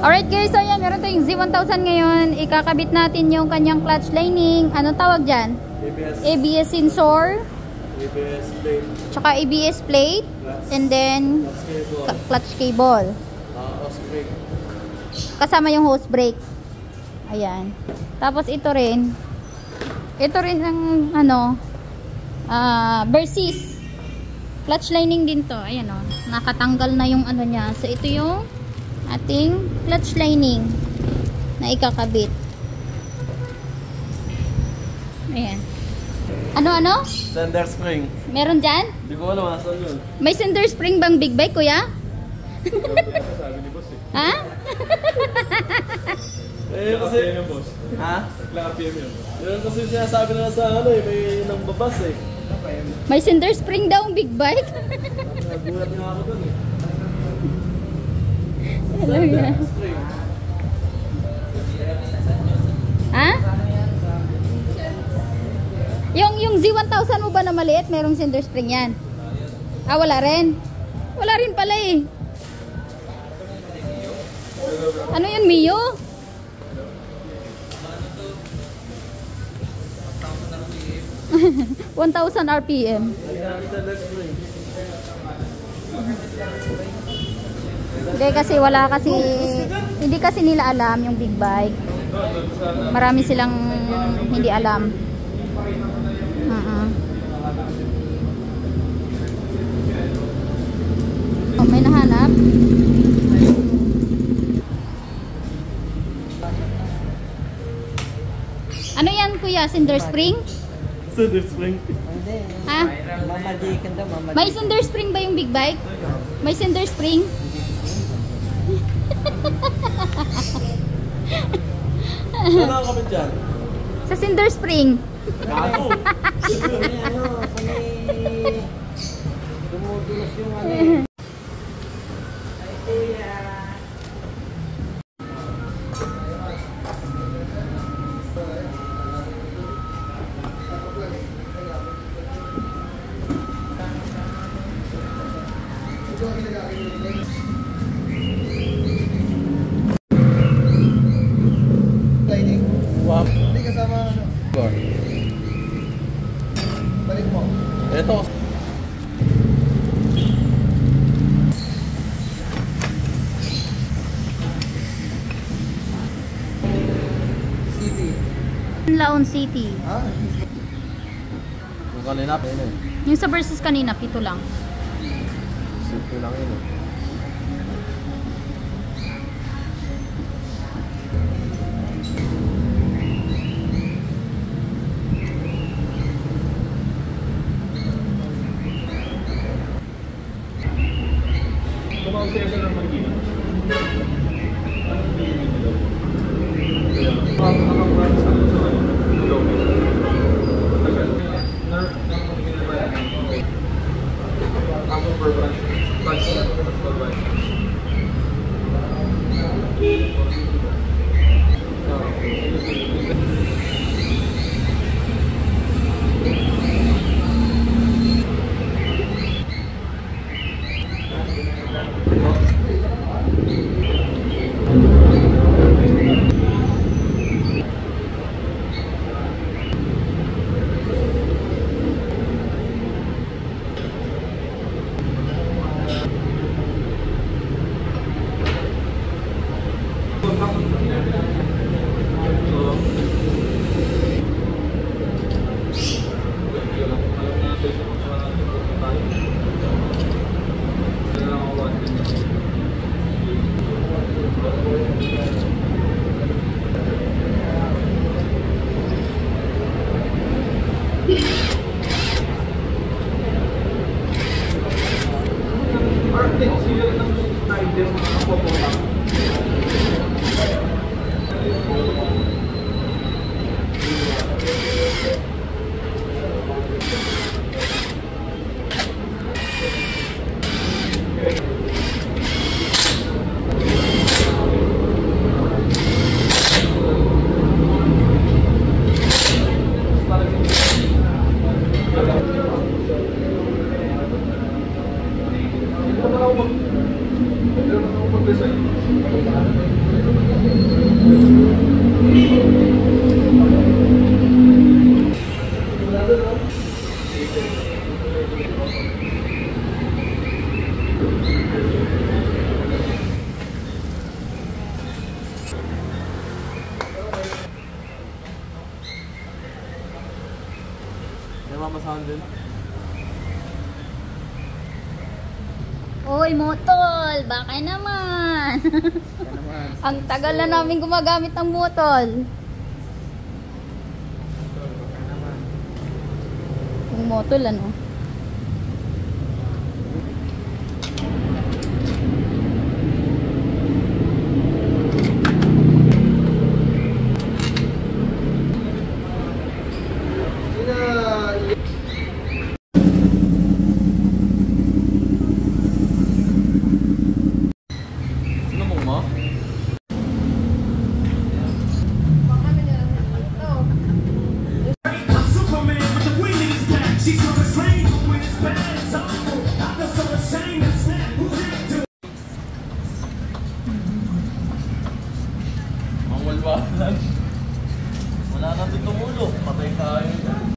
Alright guys, so yan, meron tayong Z1000 ngayon. Ikakabit natin yung kanyang clutch lining. Anong tawag dyan? ABS sensor. ABS plate. Tsaka ABS plate. And then, clutch cable. Hose brake. Kasama yung hose brake. Ayan. Tapos ito rin. Ito rin ang ano, Versys. Clutch lining din to. Ayan o. Nakatanggal na yung ano niya. So ito yung ating clutch lining na ikakabit. Ayan. Ano? Sender spring. Meron dyan? Hindi ko alam asan yun. May sender spring bang big bike, kuya? Sabi ni boss eh. Ha? Eh kasi... yung boss. Ha? Nagla-RPM yun. Yun kasi sinasabi na sa ano eh, may nang babas eh. May sender spring daw ang big bike. Nagulat nga ako dun eh. Sender spring. Ha? Yung Z1000 mo ba na maliit, merong sender spring yan? Ah, wala rin? Wala rin pala eh. Ano yun, Mio? $1,000 RPM. Hindi kasi hindi kasi nila alam yung big bike. Marami silang hindi alam. Oh, may nahanap. Ano yan, kuya? Cinder spring? Sender spring? Hindi. Ha? Mamadikan daw, mamadikan. May cinder spring ba yung big bike? May cinder spring? Saan nakakabit dyan? Sa cinder spring. Gago! Sa may dumudulas yung ano eh. Ay, kuya. Wow. Hindi kasama ano. Balik mo. Ito. City. Laon City. Ha? Yung kanina, yun eh. Yung sa Versys kanina, 7 lang. Simple lang yun eh. Tumawag siya sa ng Magina. Anong bilhin nila? Kaya, nakapag sa lobby. Tagal. Nerf ng Magina ba yan? Ako per branch. sa handle. Oy, motol! Baka naman! Ang tagal na namin gumagamit ng motol. Yung motol, ano? Wala na ito tumulo. Patay tayo.